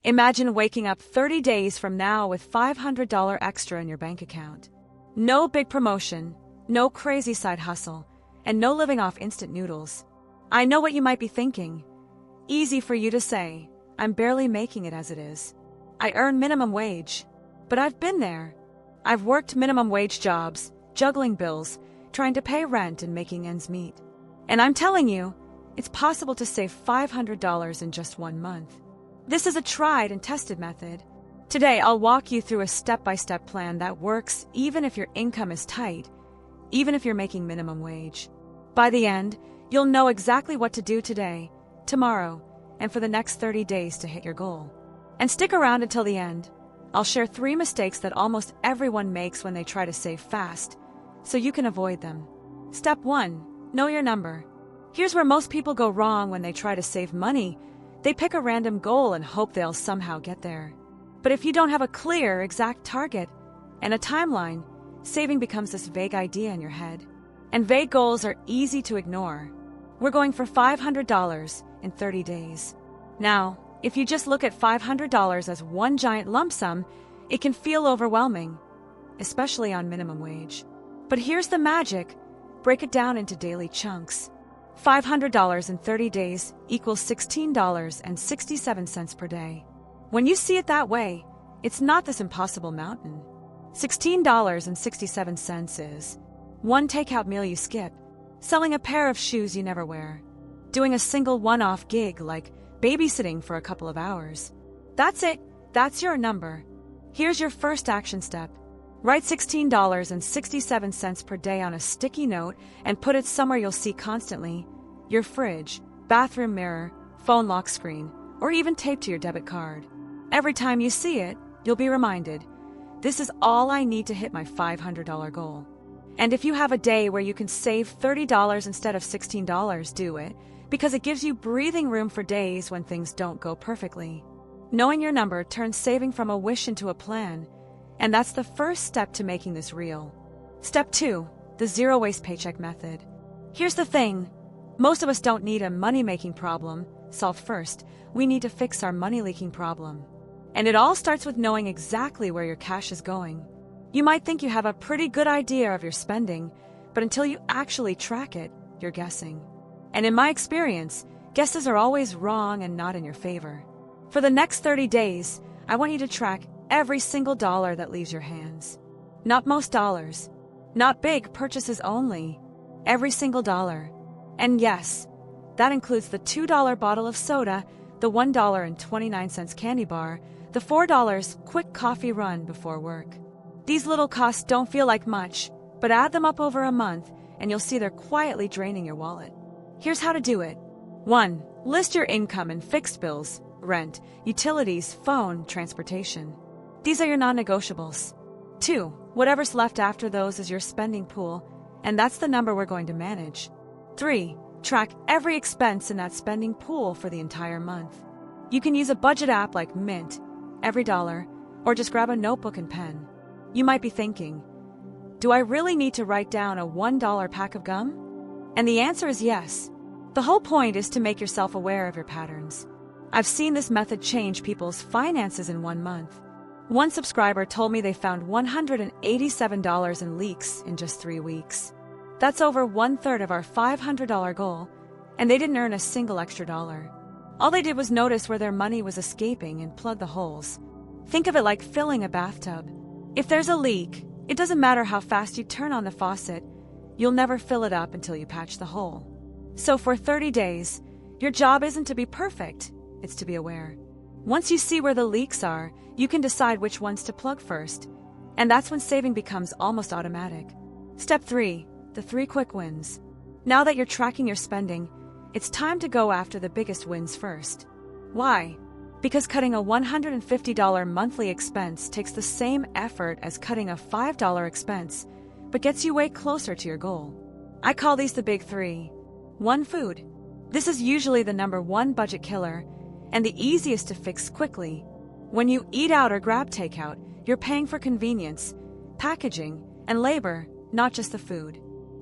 Imagine waking up 30 days from now with $500 extra in your bank account. No big promotion, no crazy side hustle, and no living off instant noodles. I know what you might be thinking. Easy for you to say, I'm barely making it as it is. I earn minimum wage. But I've been there. I've worked minimum wage jobs, juggling bills, trying to pay rent and making ends meet. And I'm telling you, it's possible to save $500 in just 1 month. This is a tried and tested method. Today, I'll walk you through a step-by-step plan that works even if your income is tight, even if you're making minimum wage. By the end, you'll know exactly what to do today, tomorrow, and for the next 30 days to hit your goal. And stick around until the end. I'll share 3 mistakes that almost everyone makes when they try to save fast, so you can avoid them. Step 1. Know your number. Here's where most people go wrong when they try to save money. They pick a random goal and hope they'll somehow get there. But if you don't have a clear, exact target and a timeline, saving becomes this vague idea in your head. And vague goals are easy to ignore. We're going for $500 in 30 days. Now, if you just look at $500 as one giant lump sum, it can feel overwhelming, especially on minimum wage. But here's the magic. Break it down into daily chunks. $500 in 30 days equals $16.67 per day. When you see it that way, it's not this impossible mountain. $16.67 is one takeout meal you skip, selling a pair of shoes you never wear, doing a single one-off gig like babysitting for a couple of hours. That's it. That's your number. Here's your first action step. Write $16.67 per day on a sticky note and put it somewhere you'll see constantly. Your fridge, bathroom mirror, phone lock screen, or even taped to your debit card. Every time you see it, you'll be reminded, this is all I need to hit my $500 goal. And if you have a day where you can save $30 instead of $16, do it, because it gives you breathing room for days when things don't go perfectly. Knowing your number turns saving from a wish into a plan, and that's the first step to making this real. Step 2, the zero-waste paycheck method. Here's the thing. Most of us don't need a money-making problem solved first. We need to fix our money-leaking problem. And it all starts with knowing exactly where your cash is going. You might think you have a pretty good idea of your spending, but until you actually track it, you're guessing. And in my experience, guesses are always wrong and not in your favor. For the next 30 days, I want you to track every single dollar that leaves your hands. Not most dollars. Not big purchases only. Every single dollar. And yes, that includes the $2 bottle of soda, the $1.29 candy bar, the $4 quick coffee run before work. These little costs don't feel like much, but add them up over a month and you'll see they're quietly draining your wallet. Here's how to do it. 1. List your income and fixed bills, rent, utilities, phone, transportation. These are your non-negotiables. 2. Whatever's left after those is your spending pool, and that's the number we're going to manage. 3. Track every expense in that spending pool for the entire month. You can use a budget app like Mint, every dollar, or just grab a notebook and pen. You might be thinking, do I really need to write down a $1 pack of gum? And the answer is yes. The whole point is to make yourself aware of your patterns. I've seen this method change people's finances in 1 month. One subscriber told me they found $187 in leaks in just 3 weeks. That's over 1/3 of our $500 goal, and they didn't earn a single extra dollar. All they did was notice where their money was escaping and plug the holes. Think of it like filling a bathtub. If there's a leak, it doesn't matter how fast you turn on the faucet, you'll never fill it up until you patch the hole. So for 30 days, your job isn't to be perfect, it's to be aware. Once you see where the leaks are, you can decide which ones to plug first, and that's when saving becomes almost automatic. Step 3, the 3 quick wins. Now that you're tracking your spending, it's time to go after the biggest wins first. Why? Because cutting a $150 monthly expense takes the same effort as cutting a $5 expense, but gets you way closer to your goal. I call these the big 3. 1. Food. This is usually the number 1 budget killer and the easiest to fix quickly. When you eat out or grab takeout, you're paying for convenience, packaging, and labor, not just the food.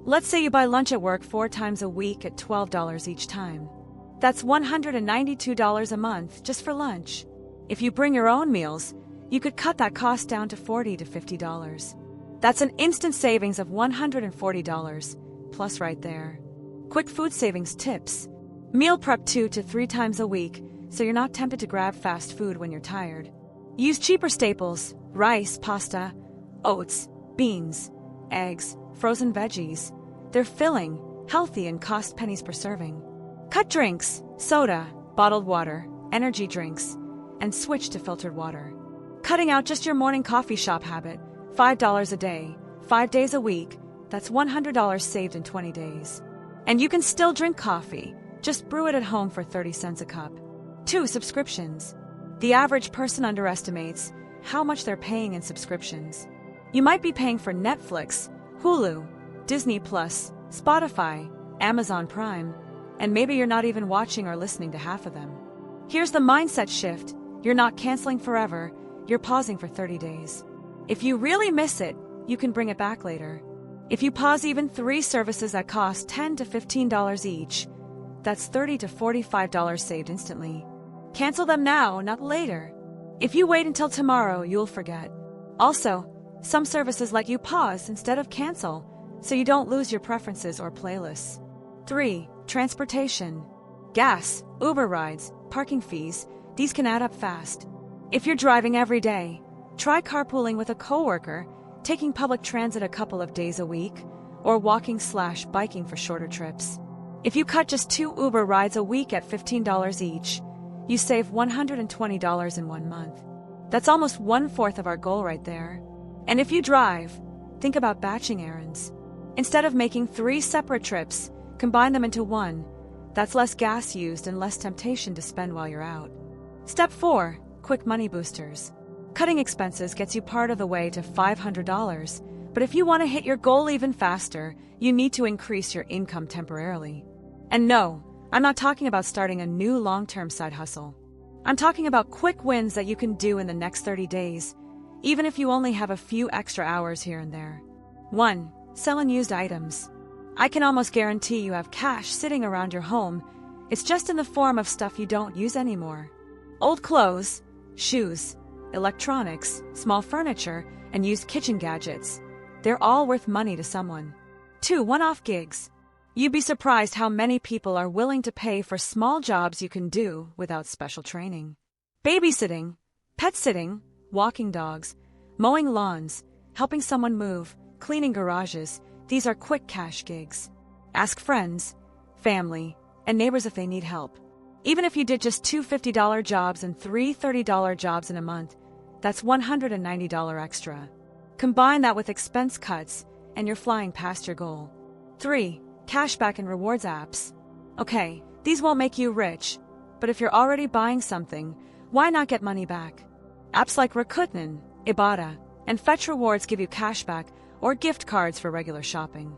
Let's say you buy lunch at work 4 times a week at $12 each time. That's $192 a month just for lunch. If you bring your own meals, you could cut that cost down to $40 to $50. That's an instant savings of $140 plus right there. Quick food savings tips. Meal prep 2 to 3 times a week so you're not tempted to grab fast food when you're tired. Use cheaper staples, rice, pasta, oats, beans, eggs, frozen veggies. They're filling, healthy, and cost pennies per serving. Cut drinks, soda, bottled water, energy drinks, and switch to filtered water. Cutting out just your morning coffee shop habit, $5 a day, 5 days a week, that's $100 saved in 20 days. And you can still drink coffee, just brew it at home for 30 cents a cup. 2. Subscriptions. The average person underestimates how much they're paying in subscriptions. You might be paying for Netflix, Hulu, Disney+, Spotify, Amazon Prime, and maybe you're not even watching or listening to half of them. Here's the mindset shift. You're not canceling forever, you're pausing for 30 days. If you really miss it, you can bring it back later. If you pause even 3 services that cost $10 to $15 each, that's $30 to $45 saved instantly. Cancel them now, not later. If you wait until tomorrow, you'll forget. Also, some services let you pause instead of cancel, so you don't lose your preferences or playlists. 3. Transportation. Gas, Uber rides, parking fees, these can add up fast. If you're driving every day, try carpooling with a coworker, taking public transit a couple of days a week, or walking/biking for shorter trips. If you cut just 2 Uber rides a week at $15 each, you save $120 in 1 month. That's almost 1/4 of our goal right there. And if you drive, think about batching errands. Instead of making 3 separate trips, combine them into one. That's less gas used and less temptation to spend while you're out. Step 4. Quick money boosters. Cutting expenses gets you part of the way to $500, but if you want to hit your goal even faster, you need to increase your income temporarily. And no, I'm not talking about starting a new long-term side hustle. I'm talking about quick wins that you can do in the next 30 days, even if you only have a few extra hours here and there. 1. Sell unused items. I can almost guarantee you have cash sitting around your home. It's just in the form of stuff you don't use anymore. Old clothes, shoes, electronics, small furniture, and used kitchen gadgets. They're all worth money to someone. 2. One-off gigs. You'd be surprised how many people are willing to pay for small jobs you can do without special training. Babysitting, pet sitting, walking dogs, mowing lawns, helping someone move, cleaning garages. These are quick cash gigs. Ask friends, family, and neighbors if they need help. Even if you did just 2 $50 jobs and 3 $30 jobs in a month, that's $190 extra. Combine that with expense cuts, and you're flying past your goal. 3. Cashback and rewards apps. Okay, these won't make you rich, but if you're already buying something, why not get money back? Apps like Rakuten, Ibotta, and Fetch Rewards give you cashback or gift cards for regular shopping.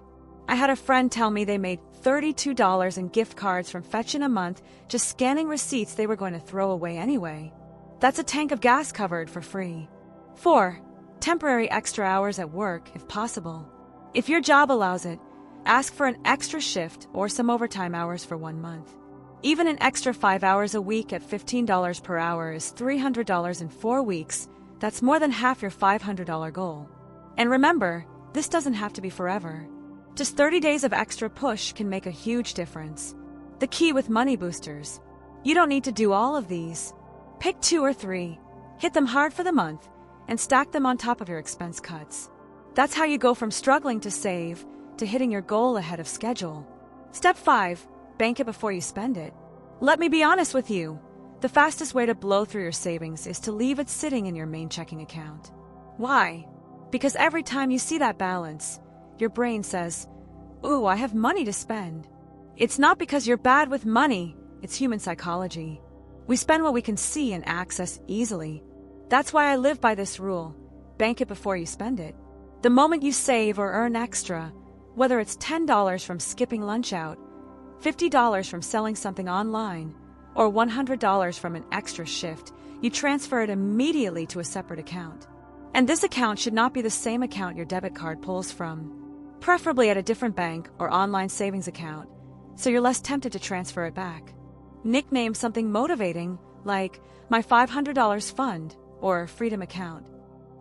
I had a friend tell me they made $32 in gift cards from Fetch in a month just scanning receipts they were going to throw away anyway. That's a tank of gas covered for free. 4. Temporary extra hours at work, if possible. If your job allows it, ask for an extra shift or some overtime hours for 1 month. Even an extra 5 hours a week at $15 per hour is $300 in 4 weeks. That's more than half your $500 goal. And remember, this doesn't have to be forever. Just 30 days of extra push can make a huge difference. The key with money boosters. You don't need to do all of these. Pick 2 or 3, hit them hard for the month, and stack them on top of your expense cuts. That's how you go from struggling to save to hitting your goal ahead of schedule. Step 5. Bank it before you spend it. Let me be honest with you. The fastest way to blow through your savings is to leave it sitting in your main checking account. Why? Because every time you see that balance, your brain says, "Ooh, I have money to spend." It's not because you're bad with money, it's human psychology. We spend what we can see and access easily. That's why I live by this rule. Bank it before you spend it. The moment you save or earn extra, whether it's $10 from skipping lunch out, $50 from selling something online, or $100 from an extra shift, you transfer it immediately to a separate account. And this account should not be the same account your debit card pulls from. Preferably at a different bank or online savings account, so you're less tempted to transfer it back. Nickname something motivating like my $500 fund or freedom account.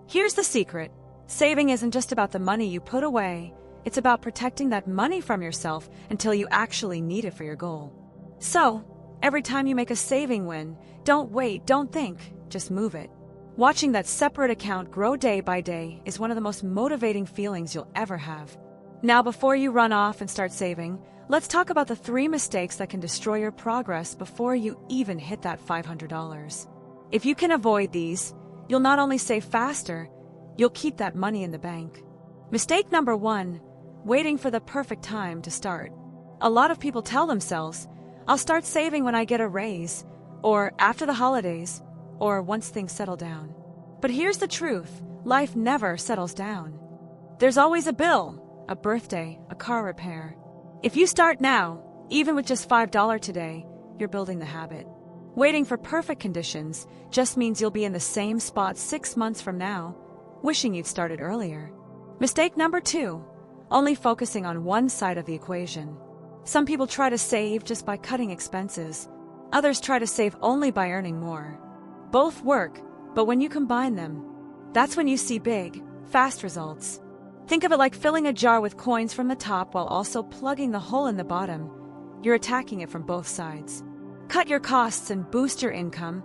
Here's the secret. Saving isn't just about the money you put away. It's about protecting that money from yourself until you actually need it for your goal. So, every time you make a saving win, don't wait, don't think, just move it. Watching that separate account grow day by day is one of the most motivating feelings you'll ever have. Now, before you run off and start saving, let's talk about the 3 mistakes that can destroy your progress before you even hit that $500. If you can avoid these, you'll not only save faster, you'll keep that money in the bank. Mistake number 1, waiting for the perfect time to start. A lot of people tell themselves, I'll start saving when I get a raise, or after the holidays, or once things settle down. But here's the truth, life never settles down. There's always a bill, a birthday, a car repair. If you start now, even with just $5 today, you're building the habit. Waiting for perfect conditions just means you'll be in the same spot 6 months from now, wishing you'd started earlier. Mistake number 2, only focusing on one side of the equation. Some people try to save just by cutting expenses. Others try to save only by earning more. Both work, but when you combine them, that's when you see big, fast results. Think of it like filling a jar with coins from the top while also plugging the hole in the bottom. You're attacking it from both sides. Cut your costs and boost your income,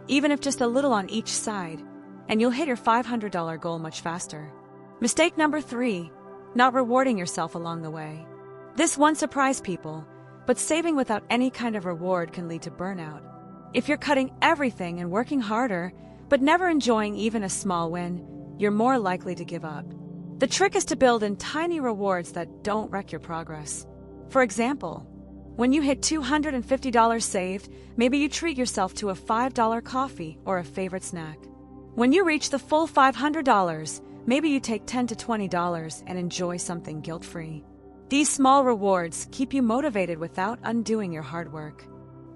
even if just a little on each side, and you'll hit your $500 goal much faster. Mistake number 3, not rewarding yourself along the way. This won't surprise people, but saving without any kind of reward can lead to burnout. If you're cutting everything and working harder, but never enjoying even a small win, you're more likely to give up. The trick is to build in tiny rewards that don't wreck your progress. For example, when you hit $250 saved, maybe you treat yourself to a $5 coffee or a favorite snack. When you reach the full $500, maybe you take $10 to $20 and enjoy something guilt-free. These small rewards keep you motivated without undoing your hard work.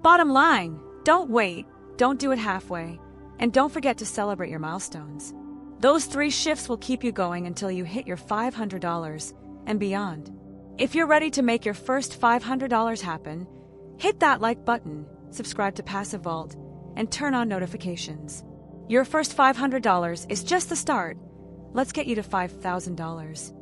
Bottom line, don't wait, don't do it halfway, and don't forget to celebrate your milestones. Those 3 shifts will keep you going until you hit your $500 and beyond. If you're ready to make your first $500 happen, hit that like button, subscribe to Passive Vault, and turn on notifications. Your first $500 is just the start. Let's get you to $5,000.